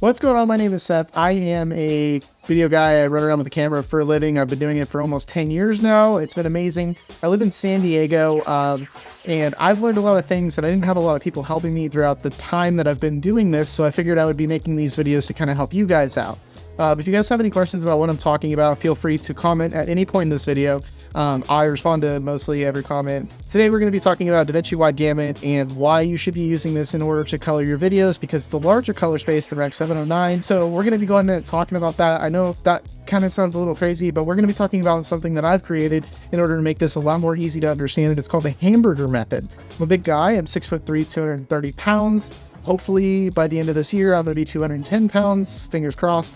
What's going on? My name is Seth. I am a video guy. I run around with a camera for a living. I've been doing it for almost 10 years now. It's been amazing. I live in San Diego, and I've learned a lot of things, and I didn't have a lot of people helping me throughout the time that I've been doing this, so I figured I would be making these videos to kind of help you guys out. If you guys have any questions about what I'm talking about, feel free to comment at any point in this video. I respond to mostly every comment. Today we're going to be talking about Davinci Wide Gamut and why you should be using this in order to color your videos, because it's a larger color space than Rec 709. So we're going to be going and talking about that. I know that kind of sounds a little crazy, but we're going to be talking about something that I've created in order to make this a lot more easy to understand. It's called the hamburger method. I'm a big guy. I'm 6'3", 230 pounds. Hopefully by the end of this year, I'm going to be 210 pounds. Fingers crossed.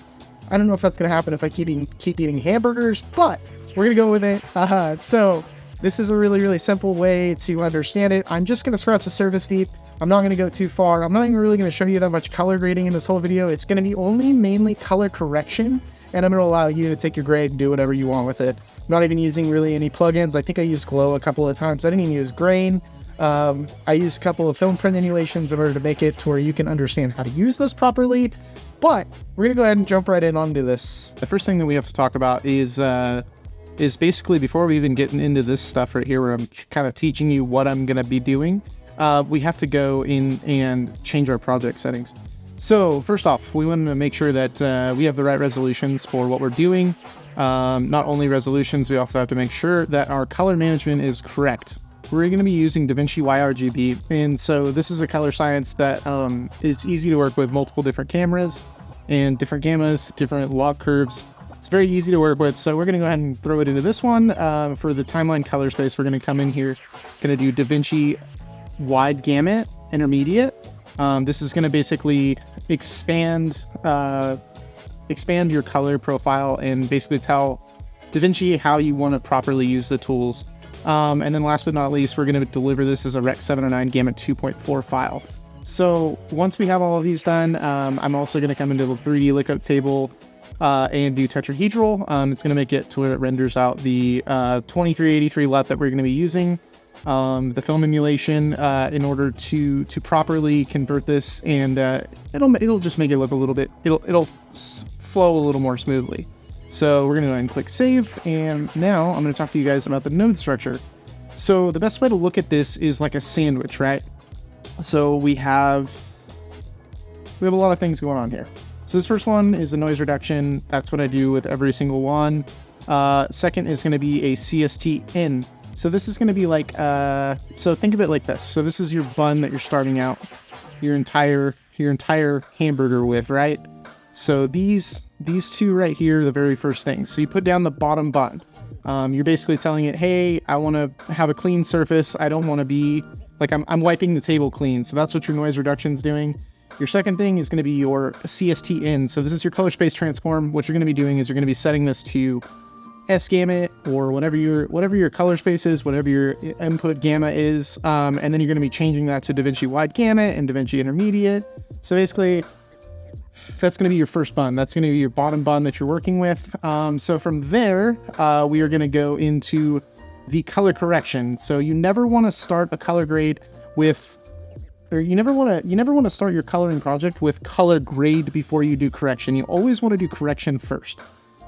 I don't know if that's going to happen if I keep eating hamburgers, but we're going to go with it. So this is a really simple way to understand it. I'm just going to scratch the surface deep. I'm not going to go too far. I'm not even really going to show you that much color grading in this whole video. It's going to be only mainly color correction, and I'm going to allow you to take your grade and do whatever you want with it. I'm not even using really any plugins. I think I used Glow a couple of times. I didn't even use grain. I used a couple of film print emulations in order to make it to where you can understand how to use this properly. But we're going to go ahead and jump right in onto this. The first thing that we have to talk about is basically, before we even get into this stuff right here, where I'm kind of teaching you what I'm going to be doing, we have to go in and change our project settings. So first off, we want to make sure that we have the right resolutions for what we're doing. Not only resolutions, we also have to make sure that our color management is correct. We're going to be using Davinci RGB, and so this is a color science that is easy to work with multiple different cameras and different gammas, different log curves. It's very easy to work with, so we're going to go ahead and throw it into this one. For the timeline color space, we're going to come in here, going to do Davinci Wide Gamut Intermediate. This is going to basically expand your color profile and basically tell Davinci how you want to properly use the tools. And then last but not least, we're going to deliver this as a Rec 709 Gamut 2.4 file. So once we have all of these done, I'm also going to come into the 3D lookup table and do tetrahedral. It's going to make it to where it renders out the 2383 LUT that we're going to be using, the film emulation, in order to properly convert this, and it'll just make it look a little bit, it'll flow a little more smoothly. So we're going to go ahead and click save, and now I'm going to talk to you guys about the node structure. So the best way to look at this is like a sandwich, right? So we have a lot of things going on here. So this first one is a noise reduction. That's what I do with every single one. Second is going to be a CST in. So this is going to be like, so think of it like this. So this is your bun that you're starting out your entire hamburger with, right? So these two right here are the very first things. So you put down the bottom bun. You're basically telling it, hey, I want to have a clean surface. I don't want to be like, I'm wiping the table clean. So that's what your noise reduction is doing. Your second thing is going to be your CST in. So this is your color space transform. What you're going to be doing is you're going to be setting this to sGamut or whatever your color space is, whatever your input gamma is. And then you're going to be changing that to Davinci Wide Gamut and Davinci Intermediate. So basically, that's going to be your first bun. That's going to be your bottom bun that you're working with. So from there, we are going to go into the color correction. So you never want to start a color grade with, or you never want to start your coloring project with color grade before you do correction. You always want to do correction first.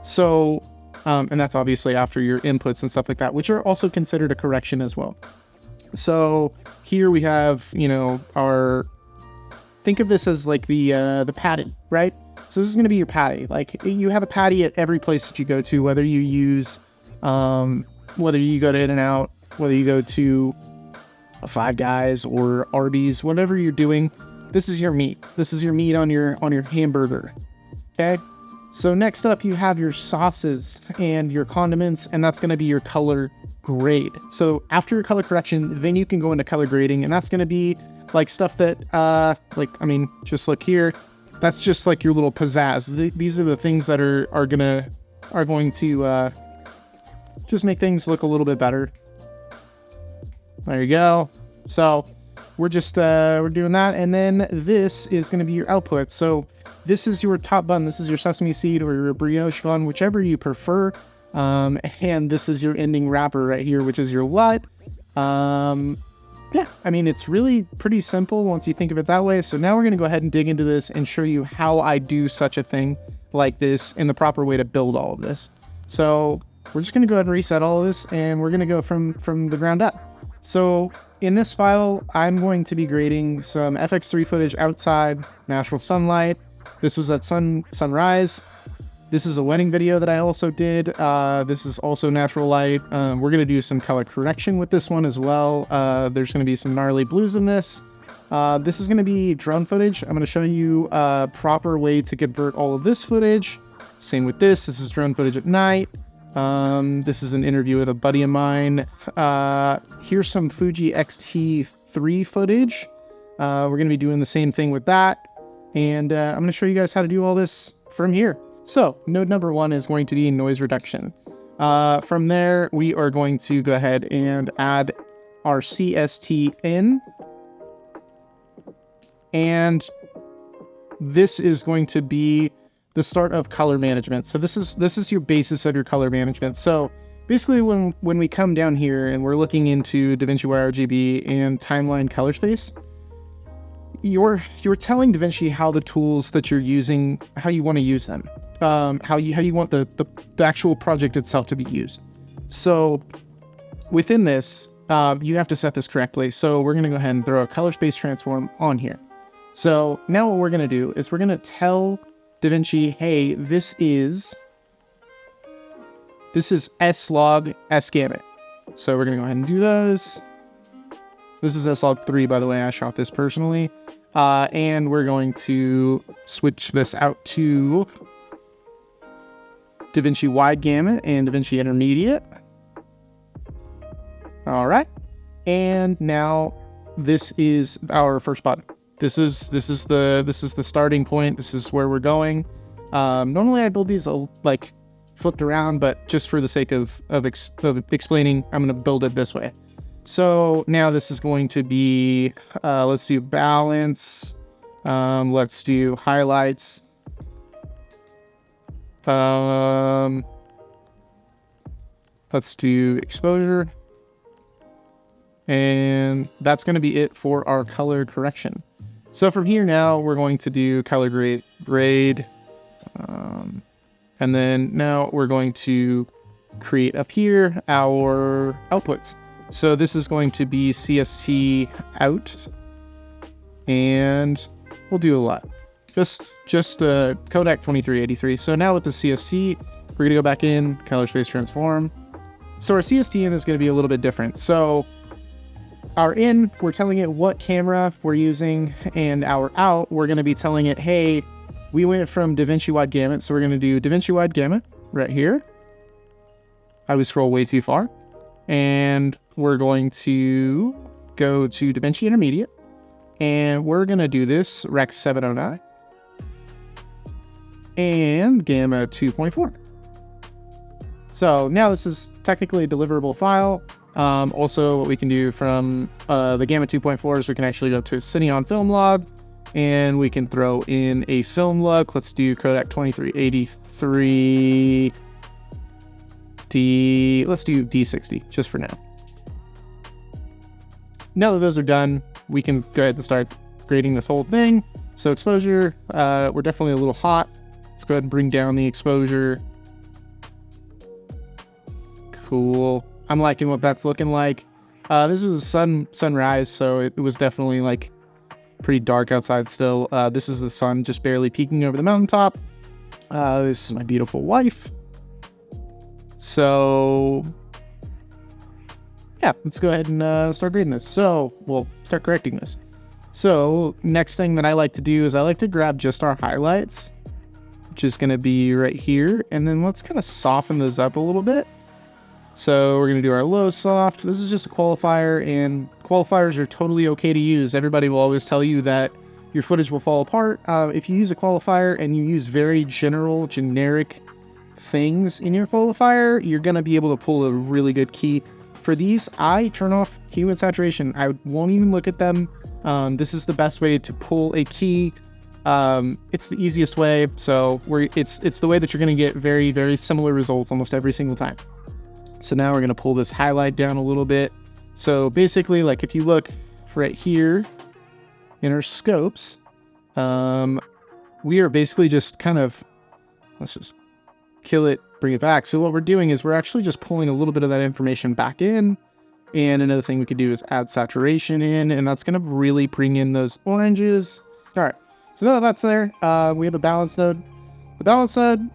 So, and that's obviously after your inputs and stuff like that, which are also considered a correction as well. So here we have, think of this as like the patty, right? So this is going to be your patty. Like you have a patty at every place that you go to, whether you use, whether you go to In-N-Out, whether you go to Five Guys or Arby's, whatever you're doing, this is your meat. This is your meat on your hamburger. Okay. So next up, you have your sauces and your condiments, and that's going to be your color grade. So after your color correction, then you can go into color grading, and that's going to be like stuff that, just look here. That's just like your little pizzazz. These are the things that are going to just make things look a little bit better. There you go. So we're just we're doing that, and then this is going to be your output. So this is your top bun. This is your sesame seed or your brioche bun, whichever you prefer. And this is your ending wrapper right here, which is your LUT. yeah, I mean, it's really pretty simple once you think of it that way. So now we're going to go ahead and dig into this and show you how I do such a thing like this and the proper way to build all of this. So we're just going to go ahead and reset all of this, and we're going to go from the ground up. So in this file, I'm going to be grading some FX3 footage outside, natural sunlight. This was at sunrise. This is a wedding video that I also did. This is also natural light. We're going to do some color correction with this one as well. There's going to be some gnarly blues in this. This is going to be drone footage. I'm going to show you a proper way to convert all of this footage. Same with this. This is drone footage at night. This is an interview with a buddy of mine. Here's some Fuji X-T3 footage. We're going to be doing the same thing with that. And I'm going to show you guys how to do all this from here. So node number 1 is going to be noise reduction. From there, we are going to go ahead and add our CST in. And this is going to be the start of color management. So this is your basis of your color management. So basically when we come down here and we're looking into Davinci Wide RGB and timeline color space, you're telling Davinci how the tools that you're using, how you want to use them, how you want the actual project itself to be used. So within this, you have to set this correctly. So we're going to go ahead and throw a color space transform on here. So now what we're going to do is we're going to tell Davinci, hey, this is S-Log S-Gamut. So we're going to go ahead and do those. This is S-Log 3, by the way. I shot this personally. And we're going to switch this out to Davinci Wide Gamut and Davinci Intermediate. All right. And now this is our first button. This is the starting point. This is where we're going. Normally I build these like flipped around, but just for the sake of explaining, I'm going to build it this way. So now this is going to be, let's do balance. Let's do highlights. Let's do exposure. And that's going to be it for our color correction. So from here now, we're going to do color grade. And then now we're going to create up here our outputs. So this is going to be CST out, and we'll do a lot. Just codec 2383. So now with the CST, we're going to go back in, color space transform. So our CST in is going to be a little bit different. So our in, we're telling it what camera we're using, and our out, we're going to be telling it, hey, we went from Davinci Wide Gamut, so we're going to do Davinci Wide Gamut right here. I would scroll way too far. And we're going to go to Davinci Intermediate, and we're going to do this Rec 709 and Gamma 2.4. So now this is technically a deliverable file. Also, what we can do from the Gamma 2.4 is we can actually go to Cineon film log, and we can throw in a film log. Let's do codec 2383. Let's do D60 just for now. Now that those are done, we can go ahead and start grading this whole thing. So exposure, we're definitely a little hot. Let's go ahead and bring down the exposure. Cool. I'm liking what that's looking like. This was a sunrise, so it was definitely like pretty dark outside still. This is the sun just barely peeking over the mountaintop. This is my beautiful wife. So yeah, let's go ahead and start grading this. So we'll start correcting this. So next thing that I like to do is I like to grab just our highlights, which is going to be right here. And then let's kind of soften those up a little bit. So we're going to do our low soft. This is just a qualifier, and qualifiers are totally okay to use. Everybody will always tell you that your footage will fall apart. If you use a qualifier and you use very generic things in your qualifier, you're going to be able to pull a really good key. For these, I turn off hue and saturation. I won't even look at them. This is the best way to pull a key. It's the easiest way. So it's the way that you're going to get very, very similar results almost every single time. So now we're going to pull this highlight down a little bit. So basically, like if you look right here in our scopes, we are basically just kind of, let's just kill it, bring it back. So what we're doing is we're actually just pulling a little bit of that information back in. And another thing we could do is add saturation in, and that's going to really bring in those oranges. All right, so now that that's there, we have a balance node. The balance node,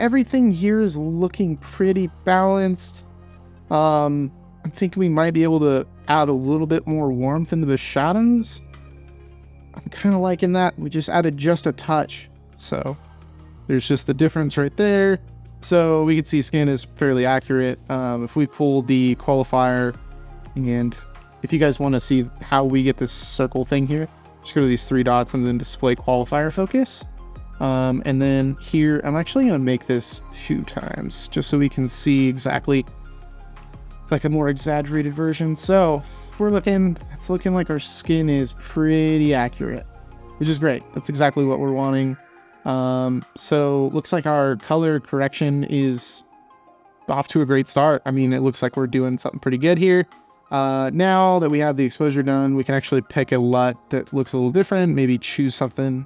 everything here is looking pretty balanced. I'm thinking we might be able to add a little bit more warmth into the shadows. I'm kind of liking that. We just added just a touch. So there's just the difference right there. So we can see skin is fairly accurate. If we pull the qualifier, and if you guys want to see how we get this circle thing here, just go to these 3 dots and then display qualifier focus. And then here, I'm actually going to make this 2 times just so we can see exactly like a more exaggerated version. So it's looking like our skin is pretty accurate, which is great. That's exactly what we're wanting. So looks like our color correction is off to a great start. I mean, it looks like we're doing something pretty good here. Now that we have the exposure done, we can actually pick a LUT that looks a little different, maybe choose something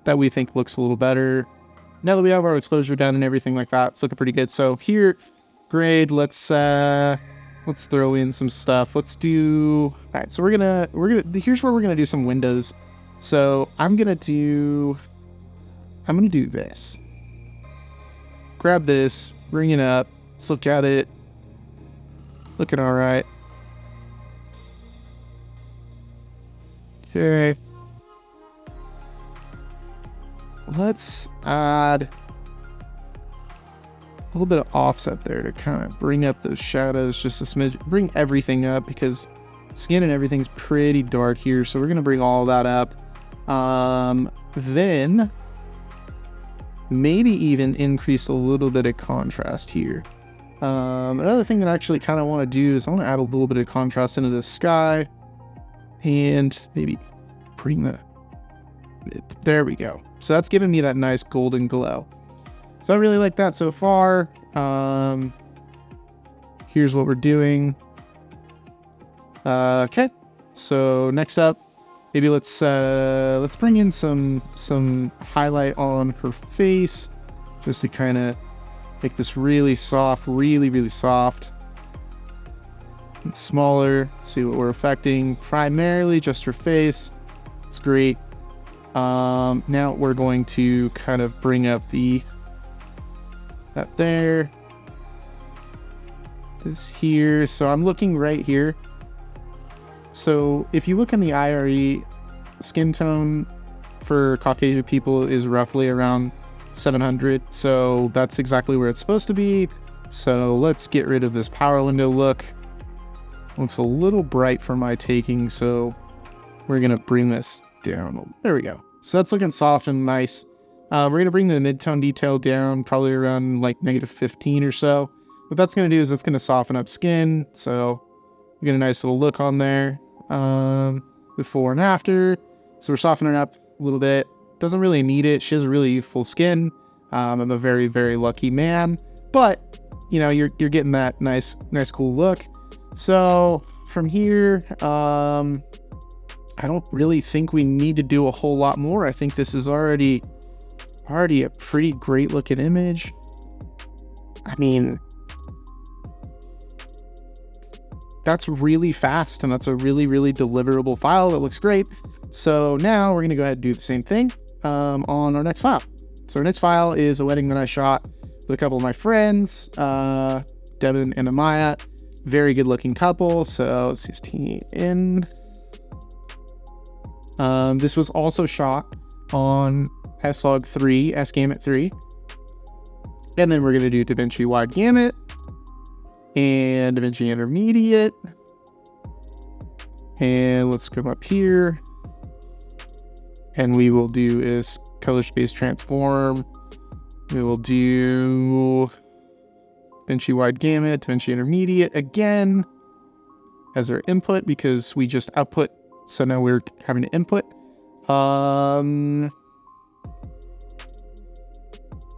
that we think looks a little better. Now that we have our exposure done and everything like that, it's looking pretty good. So here, grade, let's throw in some stuff. Let's do, all right, so here's where we're gonna do some windows. So I'm gonna do this. Grab this, bring it up, let's look at it. Looking all right. Okay. Let's add a little bit of offset there to kind of bring up those shadows just a smidge, bring everything up because skin and everything's pretty dark here. So we're going to bring all that up. Then maybe even increase a little bit of contrast here. Another thing that I actually kind of want to do is I want to add a little bit of contrast into the sky and maybe bring there we go. So that's giving me that nice golden glow. So I really like that so far. Here's what we're doing. Okay. So next up, maybe let's bring in some highlight on her face just to kind of make this really soft, really soft and smaller. See what we're affecting. Primarily just her face. It's great. Now we're going to kind of bring up that there, this here. So I'm looking right here. So if you look in the IRE, skin tone for Caucasian people is roughly around 700. So that's exactly where it's supposed to be. So let's get rid of this power window look. Looks a little bright for my taking. So we're going to bring this down. There we go. So that's looking soft and nice. We're going to bring the mid-tone detail down probably around like -15 or so. What that's going to do is it's going to soften up skin. So we get a nice little look on there. Before and after. So we're softening up a little bit. Doesn't really need it. She has a really youthful skin. I'm a very, very lucky man. But, you know, you're getting that nice cool look. So from here, I don't really think we need to do a whole lot more. I think this is already a pretty great looking image. I mean, that's really fast and that's a really, really deliverable file that looks great. So now we're going to go ahead and do the same thing on our next file. So our next file is a wedding that I shot with a couple of my friends, Devin and Amaya. Very good looking couple. So 16 in. This was also shot on sLog3, sGamut 3. And then we're going to do Davinci Wide Gamut and Davinci Intermediate. And let's come up here. And we will do is color space transform. We will do Davinci Wide Gamut, Davinci Intermediate again as our input because we just output. So now we're having to input.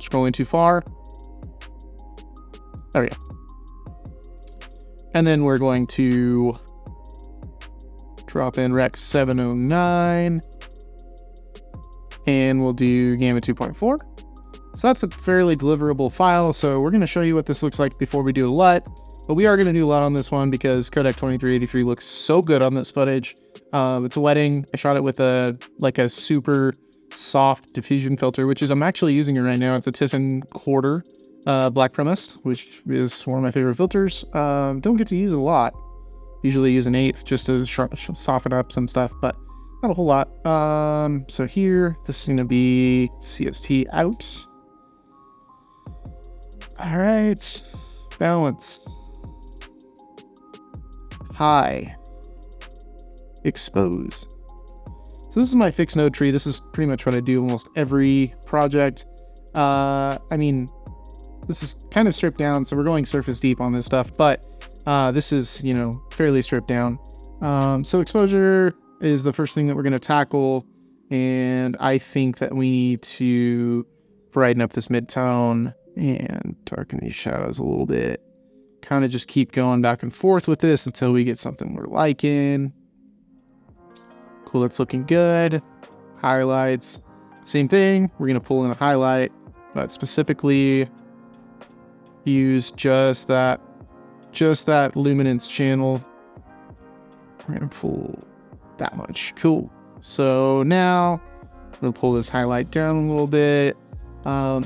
Scrolling too far. There we go. And then we're going to drop in Rec 709, and we'll do Gamma 2.4. So that's a fairly deliverable file. So we're going to show you what this looks like before we do a LUT, but we are going to do a LUT on this one because Codec 2383 looks so good on this footage. It's a wedding. I shot it with a super soft diffusion filter, which is, I'm actually using it right now. It's a Tiffin quarter black premise, which is one of my favorite filters. Don't get to use it a lot. Usually use an eighth just to soften up some stuff, but not a whole lot. So here, this is going to be CST out. All right, balance, high, expose. So this is my fixed node tree. This is pretty much what I do almost every project. I mean, this is kind of stripped down, so we're going surface deep on this stuff, but this is, you know, fairly stripped down. So exposure is the first thing that we're going to tackle, and I think that we need to brighten up this mid-tone and darken these shadows a little bit. Kind of just keep going back and forth with this until we get something we're liking. Cool, that's looking good. Highlights, same thing. We're going to pull in a highlight, but specifically use just that luminance channel. We're going to pull that much. Cool. So now I'm going to pull this highlight down a little bit.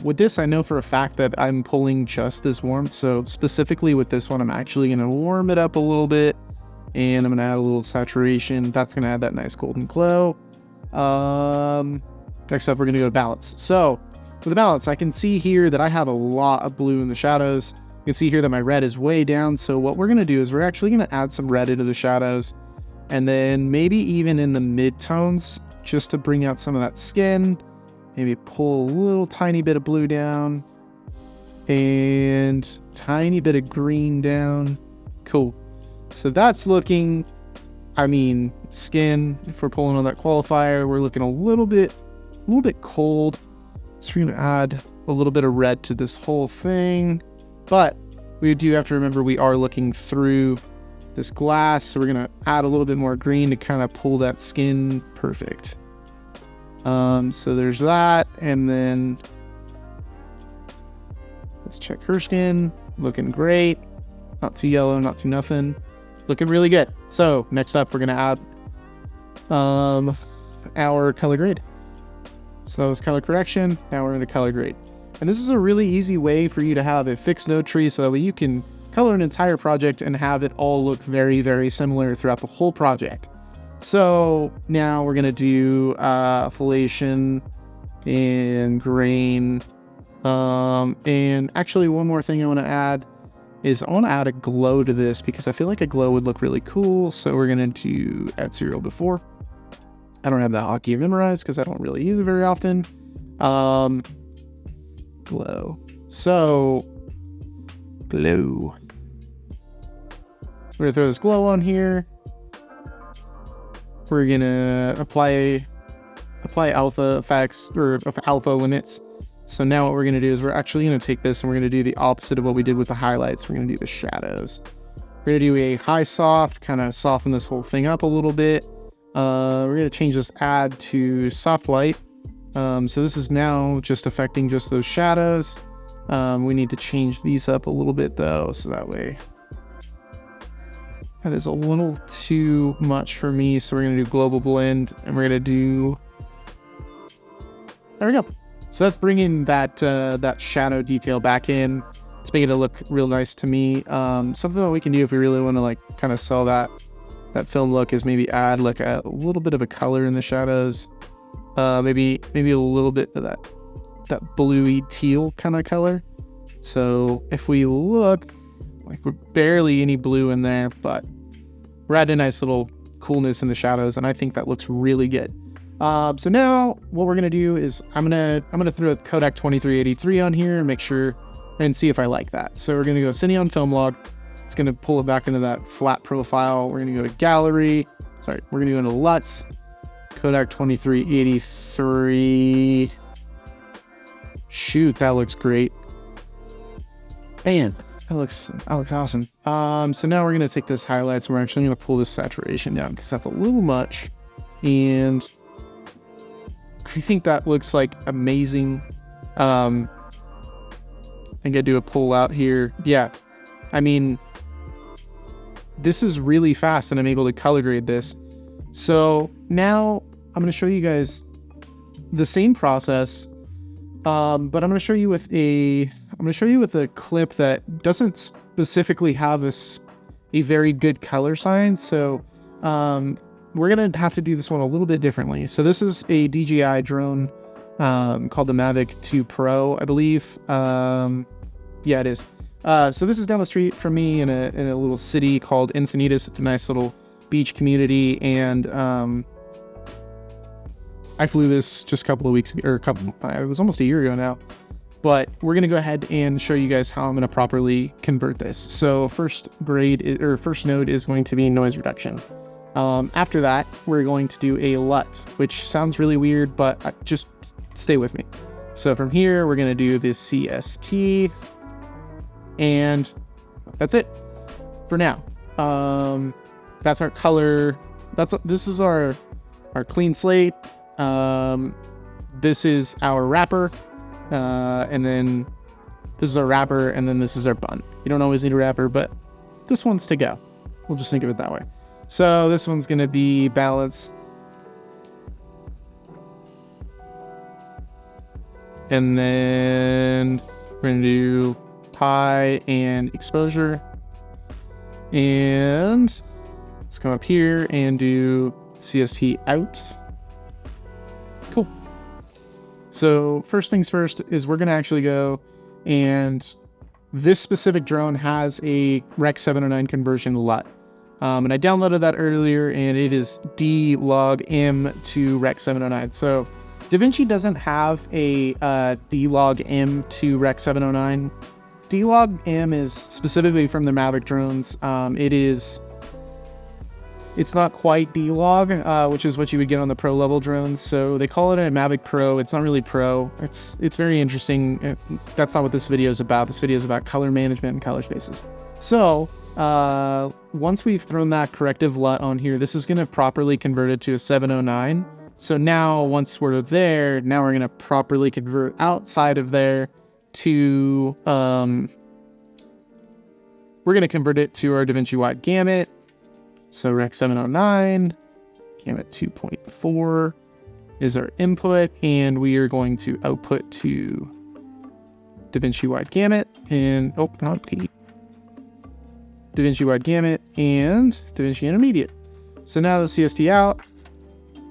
With this, I know for a fact that I'm pulling just this warmth. So specifically with this one, I'm actually going to warm it up a little bit, and I'm going to add a little saturation. That's going to add that nice golden glow. Next up, we're going to go to balance. So with the balance, I can see here that I have a lot of blue in the shadows. You can see here that my red is way down. So what we're going to do is we're actually going to add some red into the shadows, and then maybe even in the mid-tones, just to bring out some of that skin. Maybe pull a little tiny bit of blue down and tiny bit of green down. Cool. So that's looking, I mean, skin, if we're pulling on that qualifier, we're looking a little bit cold. So we're going to add a little bit of red to this whole thing. But we do have to remember we are looking through this glass. So we're going to add a little bit more green to kind of pull that skin perfect. So there's that, and then let's check her skin. Looking great. Not too yellow, not too nothing. Looking really good. So next up, we're gonna add our color grade. So that was color correction. Now we're into color grade, and this is a really easy way for you to have a fixed node tree so that you can color an entire project and have it all look very, very similar throughout the whole project. So now we're going to do foliation and grain. And actually one more thing I want to add is I want to add a glow to this because I feel like a glow would look really cool. So we're going to do add serial before. I don't have that hotkey memorized because I don't really use it very often. Glow. So glow. We're going to throw this glow on here. We're gonna apply alpha effects or alpha limits. So now what we're gonna do is we're actually gonna take this and we're gonna do the opposite of what we did with the highlights. We're gonna do the shadows. We're gonna do a high soft, kind of soften this whole thing up a little bit. We're gonna change this add to soft light. So this is now just affecting just those shadows. We need to change these up a little bit though, so that way. That is a little too much for me, so we're going to do global blend, and we're going to do... There we go. So that's bringing that that shadow detail back in. It's making it look real nice to me. Something that we can do if we really want to like kind of sell that film look is maybe add like a little bit of a color in the shadows. Maybe a little bit of that bluey teal kind of color. So if we look, like we're barely any blue in there, but we're adding a nice little coolness in the shadows, and I think that looks really good. So now what we're gonna do is I'm gonna throw a Codec 2383 on here and make sure and see if I like that. So we're gonna go Cine on film log. It's gonna pull it back into that flat profile. We're gonna go to gallery. Sorry, we're gonna go into LUTs. Codec 2383. Shoot, that looks great. Man, That looks awesome. So now we're gonna take this highlights and we're actually gonna pull this saturation down because that's a little much. And I think that looks like amazing. I think I do a pull out here. Yeah, I mean, this is really fast and I'm able to color grade this. So now I'm gonna show you guys the same process, but I'm gonna show you with a clip that doesn't specifically have a very good color science. So we're gonna have to do this one a little bit differently. So this is a DJI drone called the Mavic 2 Pro, I believe. Yeah, it is. So this is down the street from me in a little city called Encinitas. It's a nice little beach community, and I flew this just a couple of weeks ago, or it was almost a year ago now. But we're gonna go ahead and show you guys how I'm gonna properly convert this. So first node is going to be noise reduction. After that, we're going to do a LUT, which sounds really weird, but just stay with me. So from here, we're gonna do this CST, and that's it for now. That's our color. This is our clean slate. This is our wrapper. And then this is our wrapper, and then this is our bun. You don't always need a wrapper, but this one's to go. We'll just think of it that way. So this one's gonna be balance. And then we're gonna do high and exposure. And let's come up here and do CST out. Cool. So first things first is we're going to actually go, and this specific drone has a Rec 709 conversion LUT. And I downloaded that earlier, and it is D log M to Rec 709. So Davinci doesn't have a D log M to Rec 709. D log M is specifically from the Mavic drones. It's not quite D-Log, which is what you would get on the pro level drones. So they call it a Mavic Pro. It's not really Pro. It's very interesting. That's not what this video is about. This video is about color management and color spaces. So once we've thrown that corrective LUT on here, this is going to properly convert it to a 709. So now once we're there, now we're going to properly convert outside of there to, we're going to convert it to our Davinci Wide Gamut. So Rec 709, Gamut 2.4 is our input, and we are going to output to Davinci Wide Gamut, and, oh, not P. Davinci Wide Gamut and Davinci Intermediate. So now the CST out,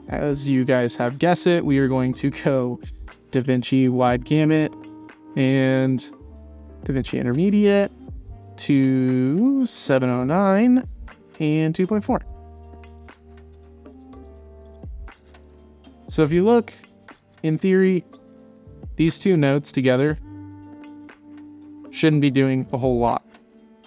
as you guys have guessed it, we are going to go Davinci Wide Gamut and Davinci Intermediate to 709 and 2.4. So if you look, in theory, these two nodes together shouldn't be doing a whole lot.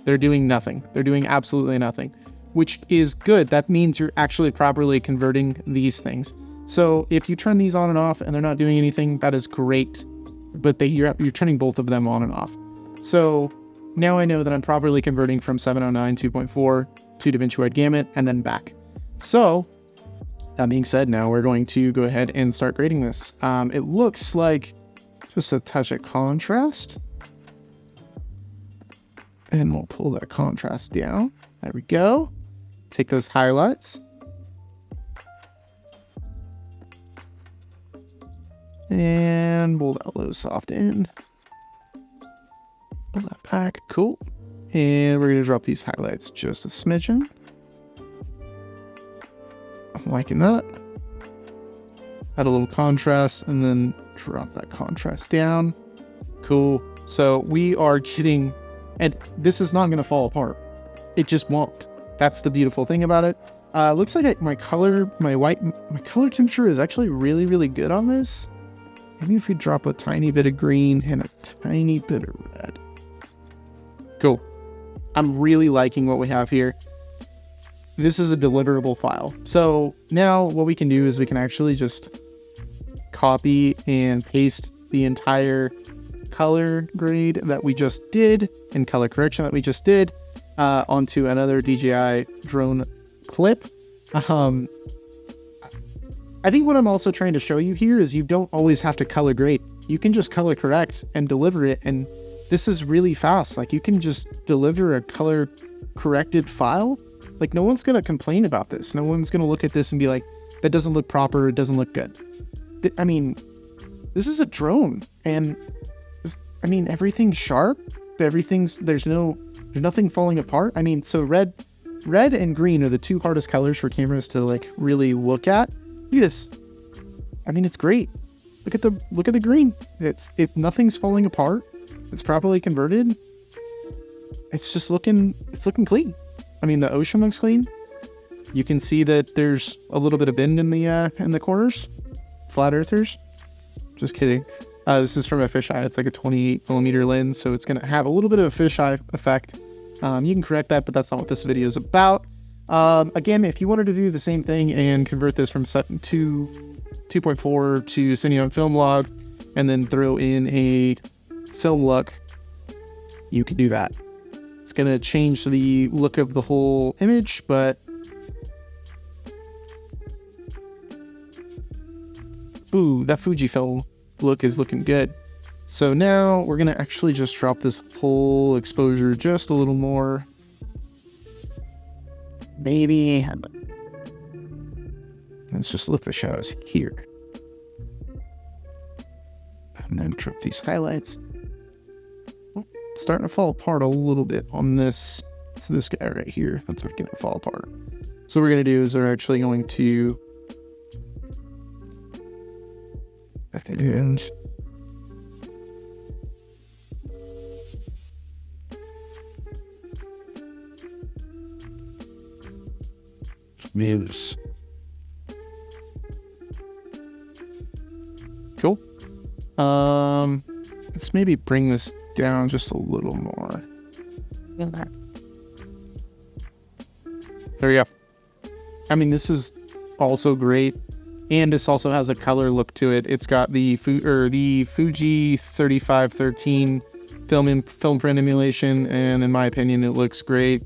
They're doing nothing. They're doing absolutely nothing, which is good. That means you're actually properly converting these things. So if you turn these on and off and they're not doing anything, that is great, but you're turning both of them on and off. So now I know that I'm properly converting from 709 2.4 to Davinci Wide Gamut and then back. So that being said, now we're going to go ahead and start grading this. It looks like just a touch of contrast, and we'll pull that contrast down. There we go. Take those highlights and pull that low soft in. Pull that back. Cool. And we're going to drop these highlights just a smidgen. I'm liking that. Add a little contrast and then drop that contrast down. Cool. So we are getting, and this is not going to fall apart. It just won't. That's the beautiful thing about it. Looks like my color temperature is actually really, really good on this. Maybe if we drop a tiny bit of green and a tiny bit of red. Cool. I'm really liking what we have here. This is a deliverable file. So now what we can do is we can actually just copy and paste the entire color grade that we just did and color correction that we just did onto another DJI drone clip. I think what I'm also trying to show you here is you don't always have to color grade. You can just color correct and deliver it, and this is really fast. Like, you can just deliver a color corrected file. Like, no one's gonna complain about this. No one's gonna look at this and be like, that doesn't look proper, it doesn't look good. I mean, this is a drone, and everything's sharp. There's nothing falling apart. I mean, so red and green are the two hardest colors for cameras to like really look at. Look at this. I mean, it's great. Look at the green. Nothing's falling apart. It's properly converted. It's looking clean. I mean, the ocean looks clean. You can see that there's a little bit of bend in the corners. Flat earthers. Just kidding. This is from a fisheye. It's like a 28mm lens, so it's gonna have a little bit of a fisheye effect. You can correct that, but that's not what this video is about. Again, if you wanted to do the same thing and convert this from 2.4 to sending on film log, and then throw in a film look, you can do that. It's gonna change the look of the whole image, but ooh, that Fujifilm look is looking good. So now we're gonna actually just drop this whole exposure just a little more. Maybe. Let's just lift the shadows here. And then trip these highlights. It's starting to fall apart a little bit on this. It's this guy right here. That's what's gonna fall apart. So what we're gonna do is we're actually going to and views. Cool. Let's maybe bring this down just a little more. There we go. I mean, this is also great, and this also has a color look to it. It's got the Fuji 3513 film print emulation, and in my opinion, it looks great.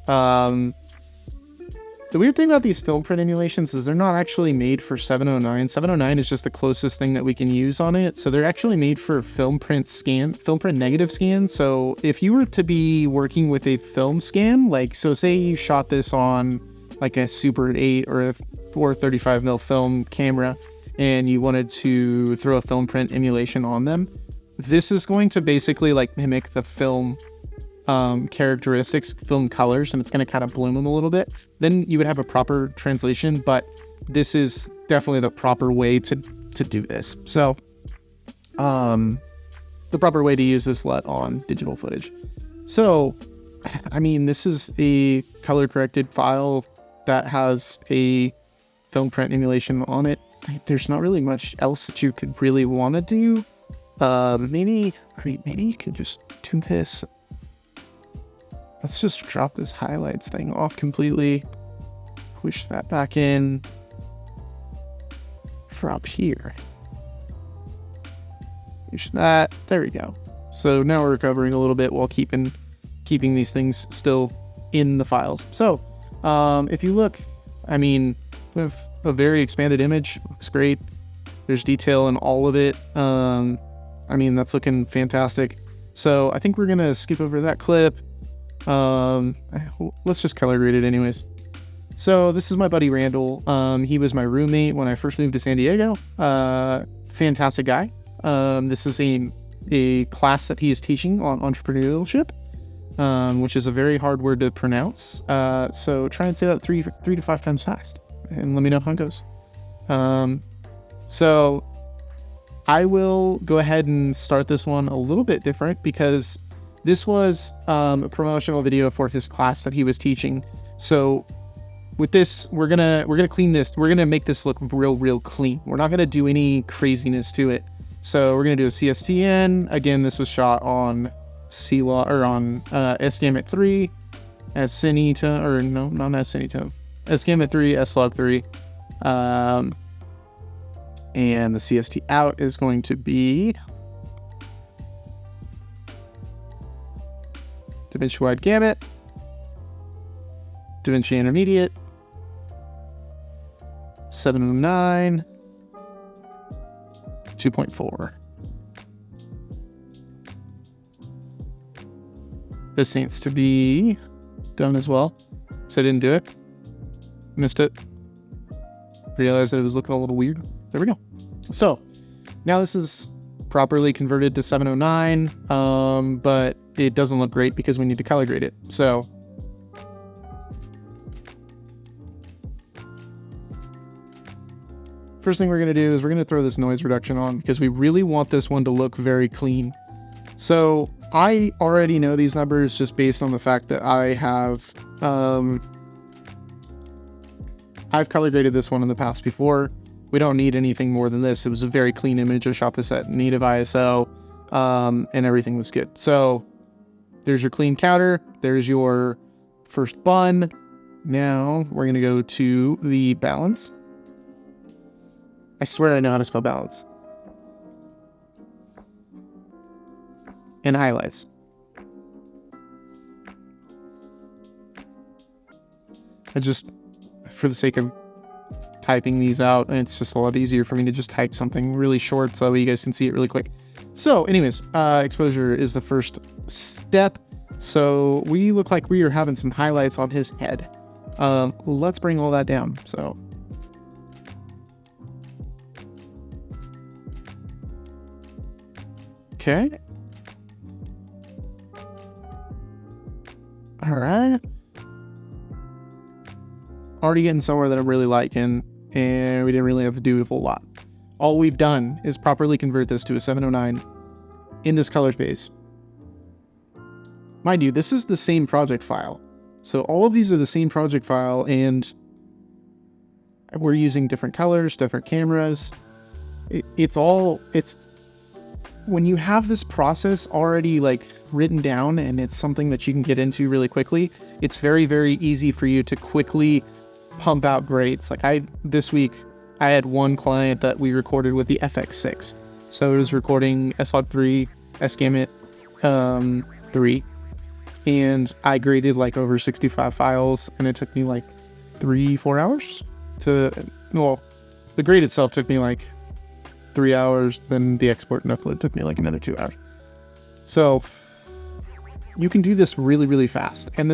The weird thing about these film print emulations is they're not actually made for 709. 709 is just the closest thing that we can use on it. So they're actually made for film print negative scan. So if you were to be working with a film scan, like, so say you shot this on like a Super 8 or a 435mm film camera, and you wanted to throw a film print emulation on them, this is going to basically like mimic the film characteristics, film colors, and it's going to kind of bloom them a little bit. Then you would have a proper translation, but this is definitely the proper way to do this. So the proper way to use this LUT on digital footage. So I mean, this is a color corrected file that has a film print emulation on it. There's not really much else that you could really want to do. Maybe you could just do this. Let's just drop this highlights thing off completely. Push that back in. Drop here. Push that. There we go. So now we're recovering a little bit while keeping these things still in the files. So if you look, I mean, we have a very expanded image. Looks great. There's detail in all of it. I mean, that's looking fantastic. So I think we're gonna skip over that clip. Let's just color grade it anyways. So this is my buddy Randall. He was my roommate when I first moved to San Diego. Fantastic guy. This is a class that he is teaching on entrepreneurship, which is a very hard word to pronounce. So try and say that three to five times fast, and let me know how it goes. So I will go ahead and start this one a little bit different because this was a promotional video for his class that he was teaching. So with this, we're gonna clean this. We're gonna make this look real clean. We're not gonna do any craziness to it. So we're gonna do a CSTN. Again, this was shot on S-Gamut 3, S-Cinetone, or no, not S-Cinetone, S-Gamut 3, S-Log 3. And the CST out is going to be Davinci Wide Gamut, Davinci Intermediate, 709, 2.4. This needs to be done as well. So I didn't do it. Missed it. Realized that it was looking a little weird. There we go. So now this is properly converted to 709, but it doesn't look great because we need to color grade it. So first thing we're going to do is we're going to throw this noise reduction on because we really want this one to look very clean. So I already know these numbers just based on the fact that I have I've color graded this one in the past before. We don't need anything more than this. It was a very clean image. I shot this at native ISO, and everything was good. So there's your clean counter. There's your first bun. Now we're going to go to the balance. I swear I know how to spell balance. And highlights. I just, for the sake of typing these out, and it's just a lot easier for me to just type something really short so you guys can see it really quick. So anyways, exposure is the first step. So we look like we are having some highlights on his head. Let's bring all that down. So okay. All right. Already getting somewhere that I'm really liking, and we didn't really have to do a whole lot. All we've done is properly convert this to a 709 in this color space. Mind you, this is the same project file. So all of these are the same project file, and we're using different colors, different cameras. It's when you have this process already like written down and it's something that you can get into really quickly, it's very, very easy for you to quickly pump out grades. Like this week, I had one client that we recorded with the FX6. So it was recording SLog3, sGamut 3, and I graded like over 65 files, and it took me like 3-4 hours well, the grade itself took me like 3 hours, then the export and upload took me like another 2 hours. So you can do this really, really fast, and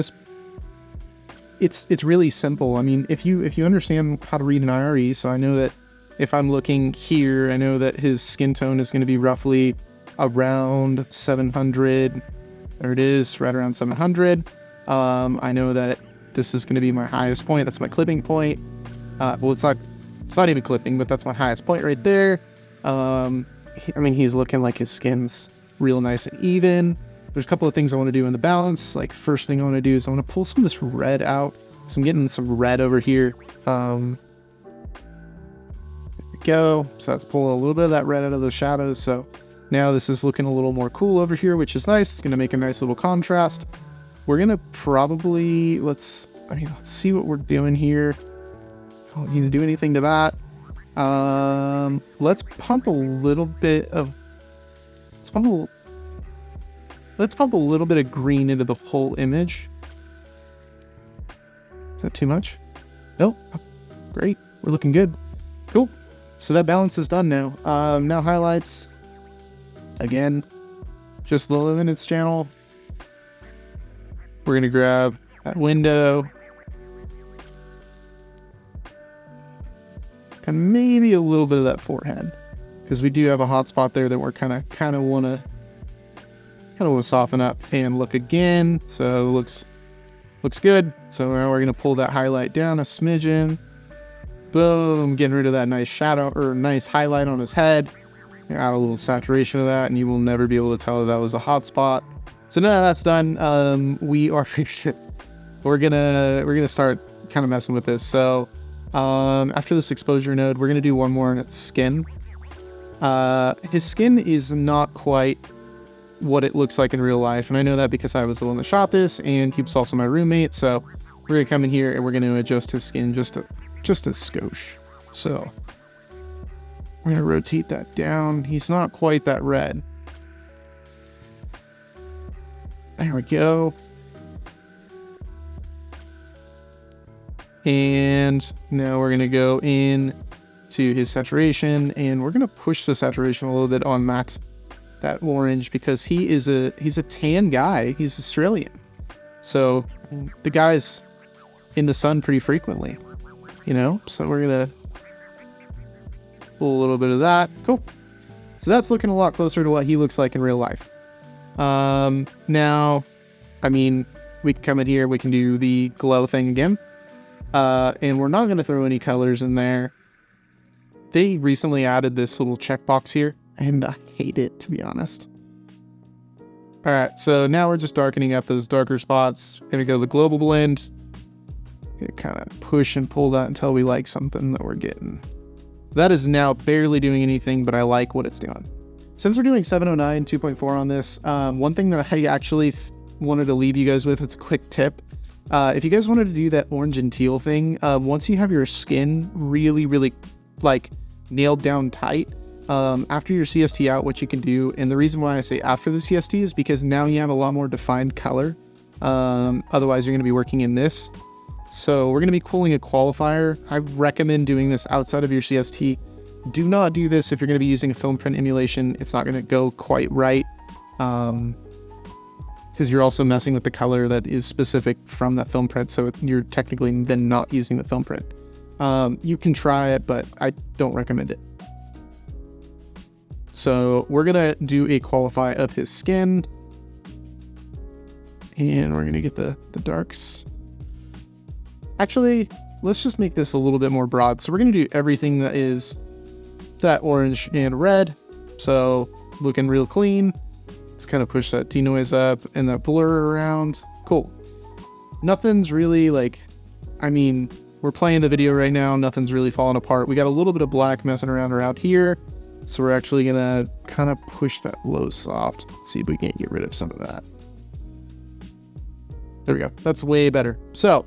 it's really simple. I mean, if you understand how to read an IRE, so I know that if I'm looking here, I know that his skin tone is going to be roughly around 700. There it is, right around 700. I know that this is going to be my highest point. That's my clipping point. Well, it's not even clipping, but that's my highest point right there. I mean, he's looking like his skin's real nice and even. There's a couple of things I want to do in the balance. Like, first thing I want to do is I want to pull some of this red out. So I'm getting some red over here. There we go. So let's pull a little bit of that red out of the shadows. So now this is looking a little more cool over here, which is nice. It's going to make a nice little contrast. We're going to probably, let's see what we're doing here. I don't need to do anything to that. Let's pump a little bit of green into the whole image. Is that too much? Nope. Great. We're looking good. Cool. So that balance is done now. Now highlights. Again, just the luminance channel. We're going to grab that window. And maybe a little bit of that forehead, because we do have a hot spot there that we're kind of want to soften up and look again. So looks good. So now we're gonna pull that highlight down a smidgen. Boom, getting rid of that nice shadow or nice highlight on his head. Add a little saturation of that, and you will never be able to tell that was a hot spot. So now that's done. We're gonna start kind of messing with this. So after this exposure node, we're gonna do one more on its skin. His skin is not quite what it looks like in real life, and I know that because I was the one that shot this, and he was also my roommate. So we're gonna come in here and we're gonna adjust his skin just a skosh. So we're gonna rotate that down. He's not quite that red. There we go. And now we're going to go in to his saturation, and we're going to push the saturation a little bit on that orange, because he's a tan guy. He's Australian. So the guy's in the sun pretty frequently, you know? So we're going to pull a little bit of that. Cool. So that's looking a lot closer to what he looks like in real life. Now, I mean, we can come in here, we can do the glow thing again. And we're not going to throw any colors in there. They recently added this little checkbox here, and I hate it, to be honest. All right, so now we're just darkening up those darker spots. Gonna go to the global blend. Gonna kind of push and pull that until we like something that we're getting. That is now barely doing anything, but I like what it's doing. Since we're doing 709 2.4 on this, one thing that I actually wanted to leave you guys with, it's a quick tip. If you guys wanted to do that orange and teal thing, once you have your skin really, really like nailed down tight, after your CST out, what you can do, and the reason why I say after the CST is because now you have a lot more defined color. Otherwise you're going to be working in this. So we're going to be pulling a qualifier. I recommend doing this outside of your CST. Do not do this if you're going to be using a film print emulation. It's not going to go quite right. Because you're also messing with the color that is specific from that film print. So you're technically then not using the film print. You can try it, but I don't recommend it. So we're going to do a qualify of his skin. And we're going to get the darks. Actually, let's just make this a little bit more broad. So we're going to do everything that is that orange and red. So looking real clean. Let's kind of push that denoise up and that blur around. Cool. Nothing's really like, I mean, we're playing the video right now. Nothing's really falling apart. We got a little bit of black messing around here. So we're actually gonna kind of push that low soft. Let's see if we can't get rid of some of that. There we go. That's way better. So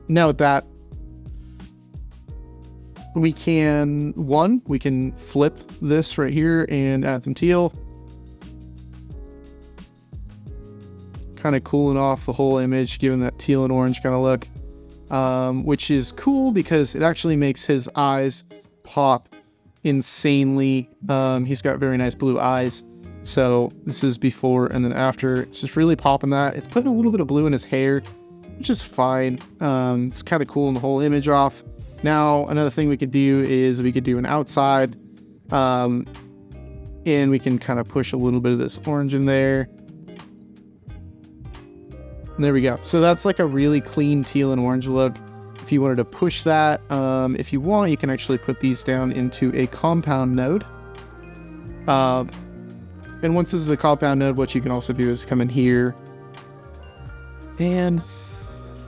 now with that, we can flip this right here and add some teal. Kind of cooling off the whole image, giving that teal and orange kind of look, which is cool because it actually makes his eyes pop insanely. He's got very nice blue eyes. So this is before and then after. It's just really popping that. It's putting a little bit of blue in his hair, which is fine. It's kind of cooling the whole image off. Now, another thing we could do is we could do an outside, and we can kind of push a little bit of this orange in there. And there we go. So that's like a really clean teal and orange look. If you wanted to push that, if you want, you can actually put these down into a compound node. And once this is a compound node, what you can also do is come in here and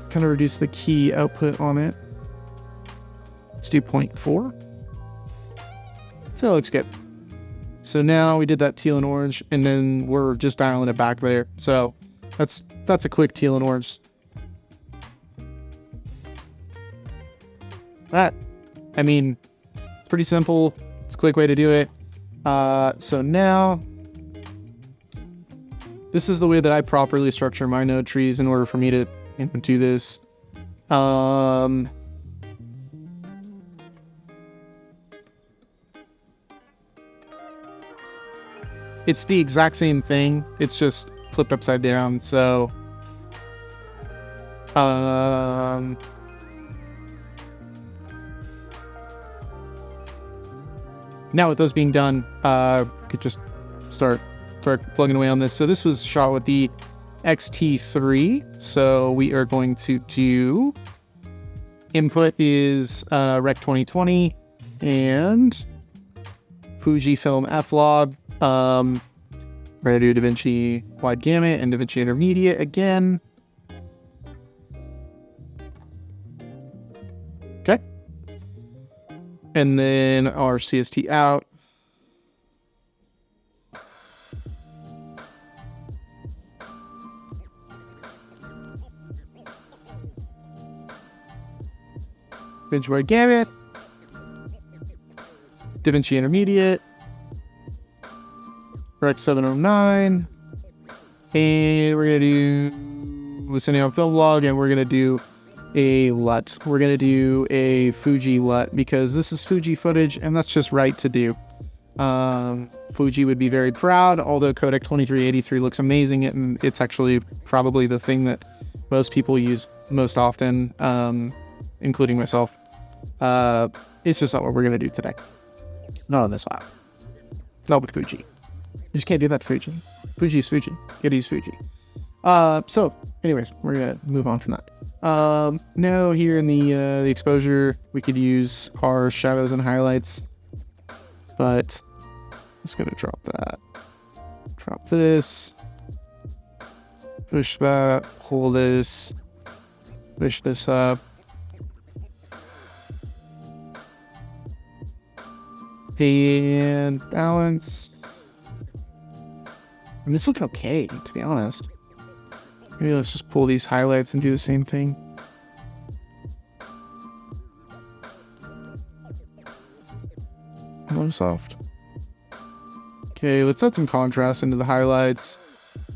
kind of reduce the key output on it. Let's do 0.4. So it looks good. So now we did that teal and orange, and then we're just dialing it back there. So that's a quick teal and orange. I mean, it's pretty simple. It's a quick way to do it. So now, this is the way that I properly structure my node trees in order for me to do this. It's the exact same thing. It's just flipped upside down. So, now with those being done, could just start plugging away on this. So this was shot with the XT3. So we are going to do input is Rec 2020 and Fujifilm F-Log. We're gonna do Davinci Wide Gamut and Davinci Intermediate again. Okay. And then our CST out. Davinci Wide Gamut. Davinci Intermediate. Rec 709. And we're going to do Listening on Film Log, and we're going to do a LUT. We're going to do a Fuji LUT because this is Fuji footage and that's just right to do. Fuji would be very proud, although codec 2383 looks amazing, and it's actually probably the thing that most people use most often, including myself. It's just not what we're going to do today. Not on this lab. Not with Fuji. You just can't do that to Fuji. Fuji's Fuji. You gotta use Fuji. So anyways, we're gonna move on from that. Now here in the exposure, we could use our shadows and highlights, but it's gonna drop that. Drop this. Push that. Pull this. Push this up. And balance. I mean, it's looking okay, to be honest. Maybe let's just pull these highlights and do the same thing. A little soft. Okay, let's add some contrast into the highlights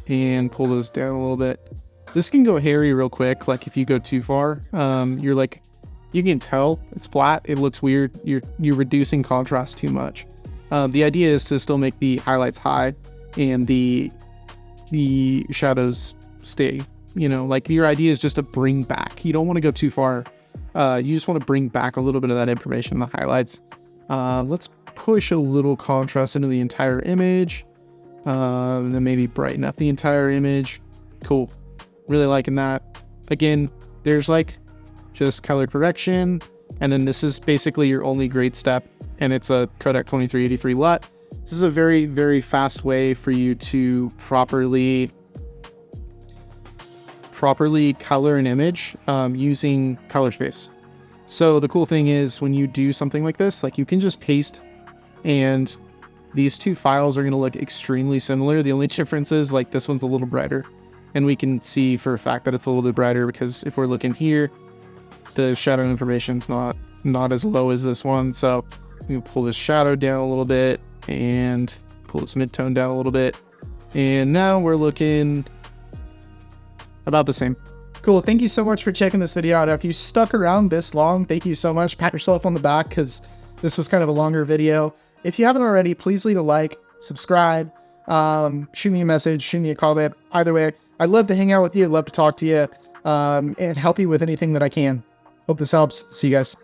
and pull those down a little bit. This can go hairy real quick. Like if you go too far, you're like, you can tell it's flat. It looks weird. You're reducing contrast too much. The idea is to still make the highlights high and the shadows stay. You know, like your idea is just to bring back. You don't want to go too far. You just want to bring back a little bit of that information in the highlights. Let's push a little contrast into the entire image. And then maybe brighten up the entire image. Cool. Really liking that. Again, there's like just color correction, and then this is basically your only grade step, and it's a codec 2383 LUT. This is a very, very fast way for you to properly color an image using color space. So the cool thing is when you do something like this, like you can just paste, and these two files are going to look extremely similar. The only difference is like this one's a little brighter, and we can see for a fact that it's a little bit brighter because if we're looking here, the shadow information's not as low as this one. So we can pull this shadow down a little bit and pull this mid-tone down a little bit. And now we're looking about the same. Cool. Thank you so much for checking this video out. If you stuck around this long, thank you so much. Pat yourself on the back because this was kind of a longer video. If you haven't already, please leave a like, subscribe, shoot me a message, shoot me a comment. Either way, I'd love to hang out with you. I'd love to talk to you and help you with anything that I can. Hope this helps. See you guys.